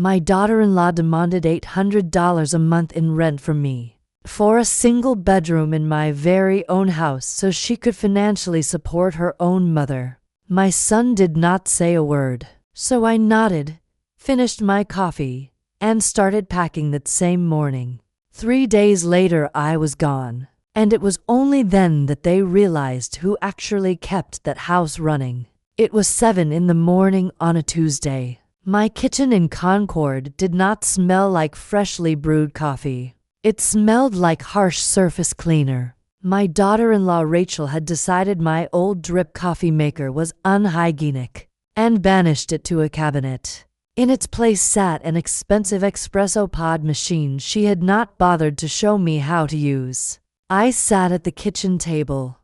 My daughter-in-law demanded $800 a month in rent from me for a single bedroom in my very own house so she could financially support her own mother. My son did not say a word, so I nodded, finished my coffee, and started packing that same morning. 3 days later, I was gone, and it was only then that they realized who actually kept that house running. It was 7 in the morning on a Tuesday. My kitchen in Concord did not smell like freshly brewed coffee. It smelled like harsh surface cleaner. My daughter-in-law Rachel had decided my old drip coffee maker was unhygienic and banished it to a cabinet. In its place sat an expensive espresso pod machine she had not bothered to show me how to use. I sat at the kitchen table,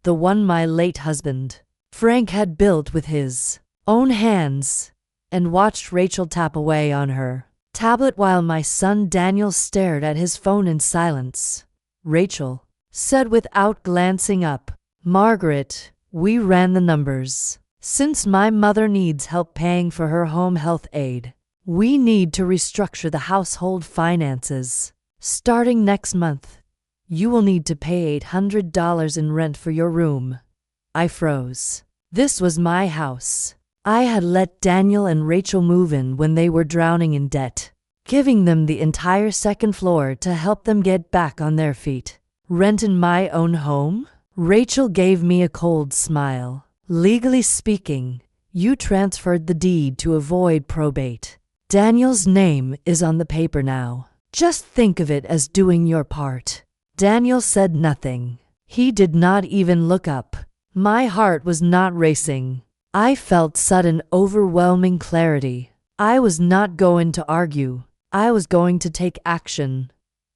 the one my late husband, Frank, had built with his own hands, and watched Rachel tap away on her tablet while my son Daniel stared at his phone in silence. Rachel said without glancing up, "Margaret, we ran the numbers. Since my mother needs help paying for her home health aid, we need to restructure the household finances. Starting next month, you will need to pay $800 in rent for your room." I froze. This was my house. I had let Daniel and Rachel move in when they were drowning in debt, giving them the entire second floor to help them get back on their feet. Rent in my own home? Rachel gave me a cold smile. "Legally speaking, you transferred the deed to avoid probate. Daniel's name is on the paper now. Just think of it as doing your part." Daniel said nothing. He did not even look up. My heart was not racing. I felt sudden, overwhelming clarity. I was not going to argue. I was going to take action.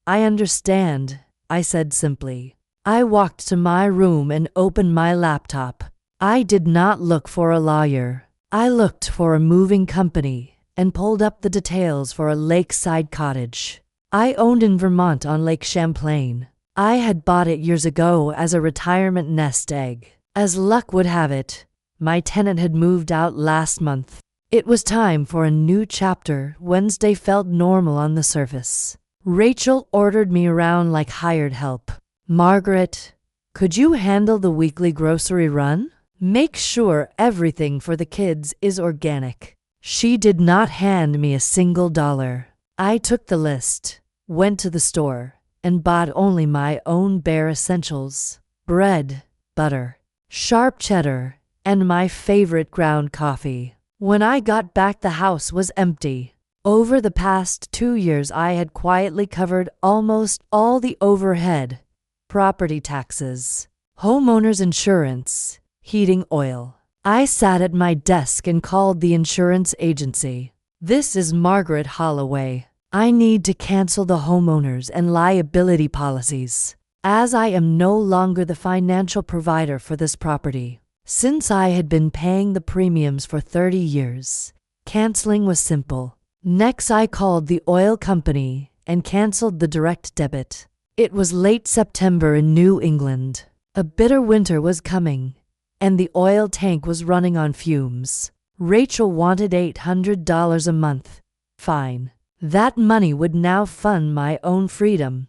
"I understand," I said simply. I walked to my room and opened my laptop. I did not look for a lawyer. I looked for a moving company and pulled up the details for a lakeside cottage I owned in Vermont on Lake Champlain. I had bought it years ago as a retirement nest egg. As luck would have it, my tenant had moved out last month. It was time for a new chapter. Wednesday felt normal on the surface. Rachel ordered me around like hired help. "Margaret, could you handle the weekly grocery run? Make sure everything for the kids is organic." She did not hand me a single dollar. I took the list, went to the store, and bought only my own bare essentials: bread, butter, sharp cheddar, and my favorite ground coffee. When I got back, the house was empty. Over the past 2 years, I had quietly covered almost all the overhead: property taxes, homeowners insurance, heating oil. I sat at my desk and called the insurance agency. "This is Margaret Holloway. I need to cancel the homeowners and liability policies, as I am no longer the financial provider for this property. Since I had been paying the premiums for 30 years, canceling was simple." Next, I called the oil company and canceled the direct debit. It was late September in New England. A bitter winter was coming, and the oil tank was running on fumes. Rachel wanted $800 a month. Fine. That money would now fund my own freedom.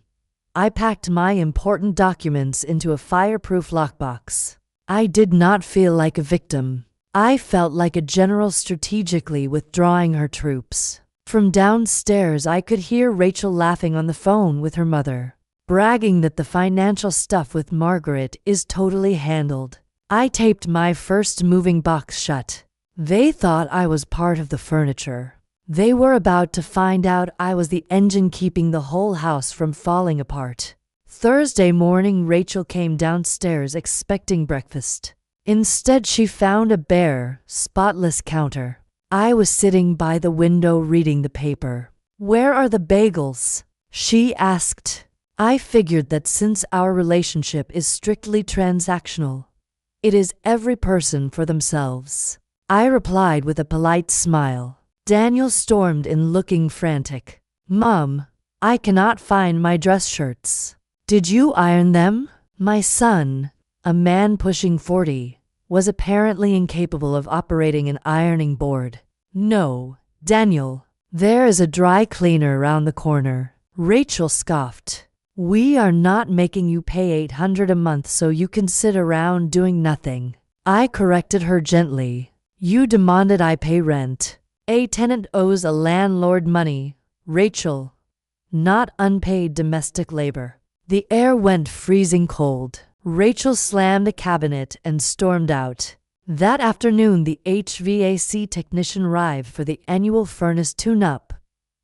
I packed my important documents into a fireproof lockbox. I did not feel like a victim. I felt like a general strategically withdrawing her troops. From downstairs, I could hear Rachel laughing on the phone with her mother, bragging that the financial stuff with Margaret is totally handled. I taped my first moving box shut. They thought I was part of the furniture. They were about to find out I was the engine keeping the whole house from falling apart. Thursday morning, Rachel came downstairs expecting breakfast. Instead, she found a bare, spotless counter. I was sitting by the window reading the paper. "Where are the bagels?" she asked. I figured that since our relationship is strictly transactional, it is every person for themselves. I replied with a polite smile. Daniel stormed in looking frantic. "Mom, I cannot find my dress shirts. Did you iron them?" My son, a man pushing 40, was apparently incapable of operating an ironing board. "No, Daniel, There is a dry cleaner around the corner. Rachel scoffed. We are not making you pay $800 a month so you can sit around doing nothing. I corrected her gently. You demanded I pay rent. A tenant owes a landlord money, Rachel, not unpaid domestic labor. The air went freezing cold. Rachel slammed a cabinet and stormed out. That afternoon, the HVAC technician arrived for the annual furnace tune-up.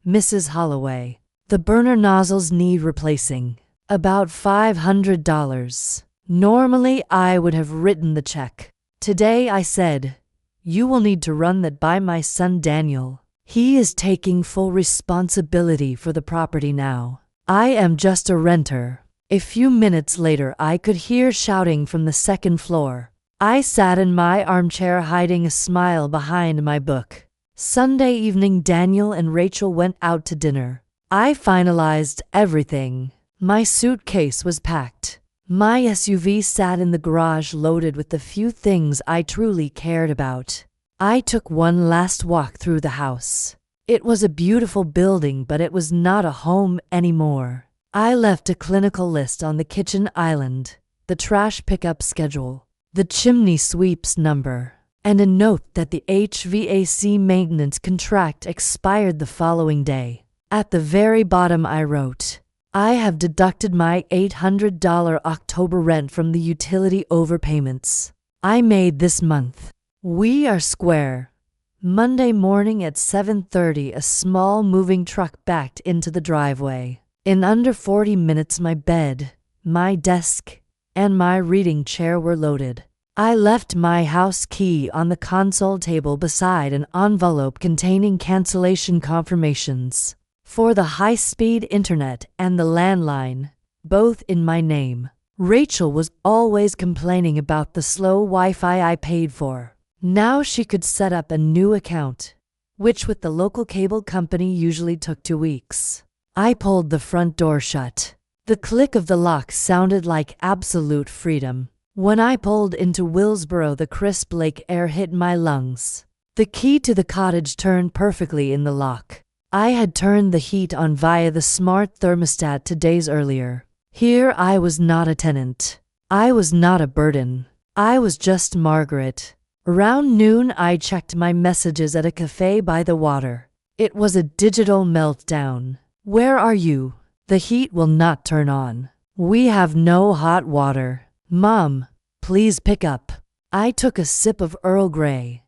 Mrs. Holloway. The burner nozzles need replacing. About $500. Normally, I would have written the check. Today, I said, you will need to run that by my son Daniel. He is taking full responsibility for the property now. I am just a renter. A few minutes later, I could hear shouting from the second floor. I sat in my armchair, hiding a smile behind my book. Sunday evening, Daniel and Rachel went out to dinner. I finalized everything. My suitcase was packed. My SUV sat in the garage, loaded with the few things I truly cared about. I took one last walk through the house. It was a beautiful building, but it was not a home anymore. I left a clinical list on the kitchen island, the trash pickup schedule, the chimney sweeps number, and a note that the HVAC maintenance contract expired the following day. At the very bottom I wrote, I have deducted my $800 October rent from the utility overpayments I made this month. We are square. Monday morning at 7:30, a small moving truck backed into the driveway. In under 40 minutes, my bed, my desk, and my reading chair were loaded. I left my house key on the console table beside an envelope containing cancellation confirmations for the high-speed internet and the landline, both in my name. Rachel was always complaining about the slow Wi-Fi I paid for. Now she could set up a new account, which with the local cable company usually took 2 weeks. I pulled the front door shut. The click of the lock sounded like absolute freedom. When I pulled into Willsboro, the crisp lake air hit my lungs. The key to the cottage turned perfectly in the lock. I had turned the heat on via the smart thermostat 2 days earlier. Here I was not a tenant. I was not a burden. I was just Margaret. Around noon, I checked my messages at a cafe by the water. It was a digital meltdown. Where are you? The heat will not turn on. We have no hot water. Mom, please pick up. I took a sip of Earl Grey.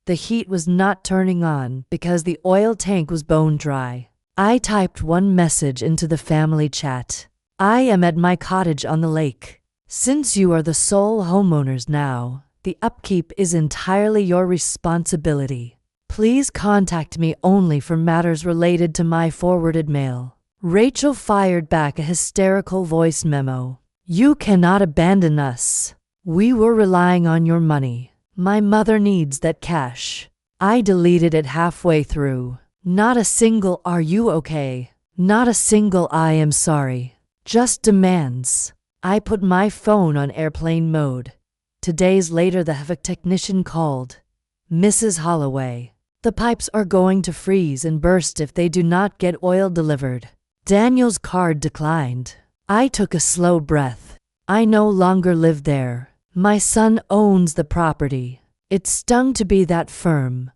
The heat was not turning on because the oil tank was bone dry. I typed one message into the family chat. I am at my cottage on the lake. Since you are the sole homeowners now, the upkeep is entirely your responsibility. Please contact me only for matters related to my forwarded mail. Rachel fired back a hysterical voice memo. You cannot abandon us. We were relying on your money. My mother needs that cash. I deleted it halfway through. Not a single "Are you okay?" Not a single "I am sorry." Just demands. I put my phone on airplane mode. 2 days later, the HVAC technician called. Mrs. Holloway, the pipes are going to freeze and burst if they do not get oil delivered. Daniel's card declined. I took a slow breath. I no longer live there. My son owns the property. It stung to be that firm,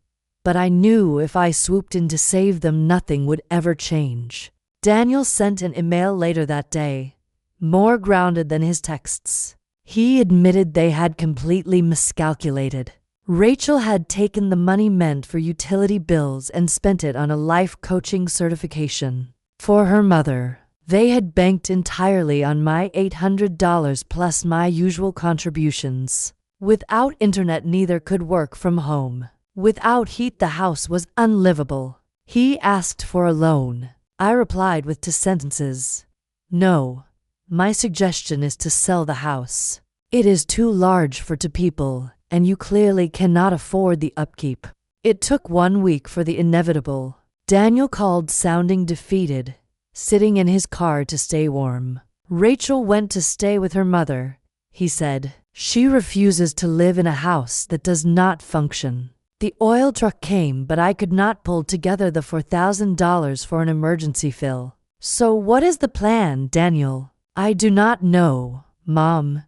but I knew if I swooped in to save them, nothing would ever change. Daniel sent an email later that day, more grounded than his texts. He admitted they had completely miscalculated. Rachel had taken the money meant for utility bills and spent it on a life coaching certification for her mother. They had banked entirely on my $800 plus my usual contributions. Without internet, neither could work from home. Without heat, the house was unlivable. He asked for a loan. I replied with 2 sentences. No. My suggestion is to sell the house. It is too large for 2 people, and you clearly cannot afford the upkeep. It took 1 week for the inevitable. Daniel called, sounding defeated, sitting in his car to stay warm. Rachel went to stay with her mother, he said. She refuses to live in a house that does not function. The oil truck came, but I could not pull together the $4,000 for an emergency fill. So what is the plan, Daniel? I do not know, Mom.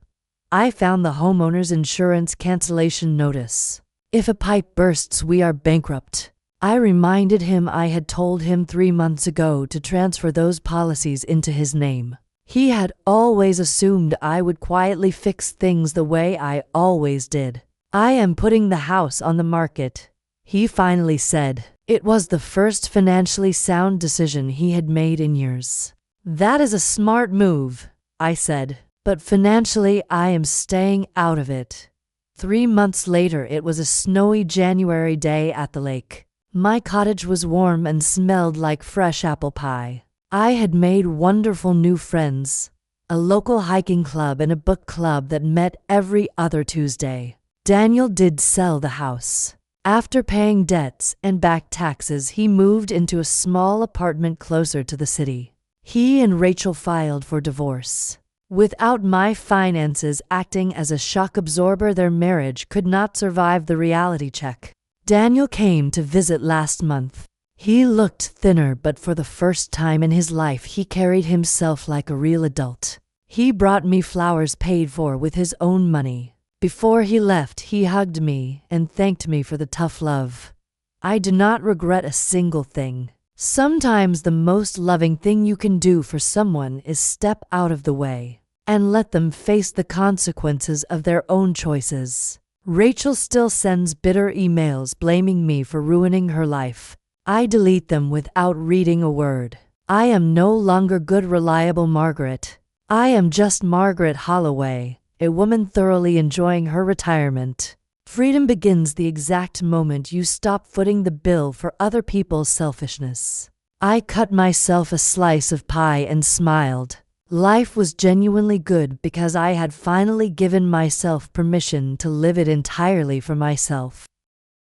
I found the homeowner's insurance cancellation notice. If a pipe bursts, we are bankrupt. I reminded him I had told him 3 months ago to transfer those policies into his name. He had always assumed I would quietly fix things the way I always did. I am putting the house on the market, he finally said. It was the first financially sound decision he had made in years. That is a smart move, I said, but financially I am staying out of it. 3 months later, it was a snowy January day at the lake. My cottage was warm and smelled like fresh apple pie. I had made wonderful new friends, a local hiking club and a book club that met every other Tuesday. Daniel did sell the house. After paying debts and back taxes, he moved into a small apartment closer to the city. He and Rachel filed for divorce. Without my finances acting as a shock absorber, their marriage could not survive the reality check. Daniel came to visit last month. He looked thinner, but for the first time in his life, he carried himself like a real adult. He brought me flowers paid for with his own money. Before he left, he hugged me and thanked me for the tough love. I do not regret a single thing. Sometimes the most loving thing you can do for someone is step out of the way and let them face the consequences of their own choices. Rachel still sends bitter emails blaming me for ruining her life. I delete them without reading a word. I am no longer good, reliable Margaret. I am just Margaret Holloway, a woman thoroughly enjoying her retirement. Freedom begins the exact moment you stop footing the bill for other people's selfishness. I cut myself a slice of pie and smiled. Life was genuinely good because I had finally given myself permission to live it entirely for myself.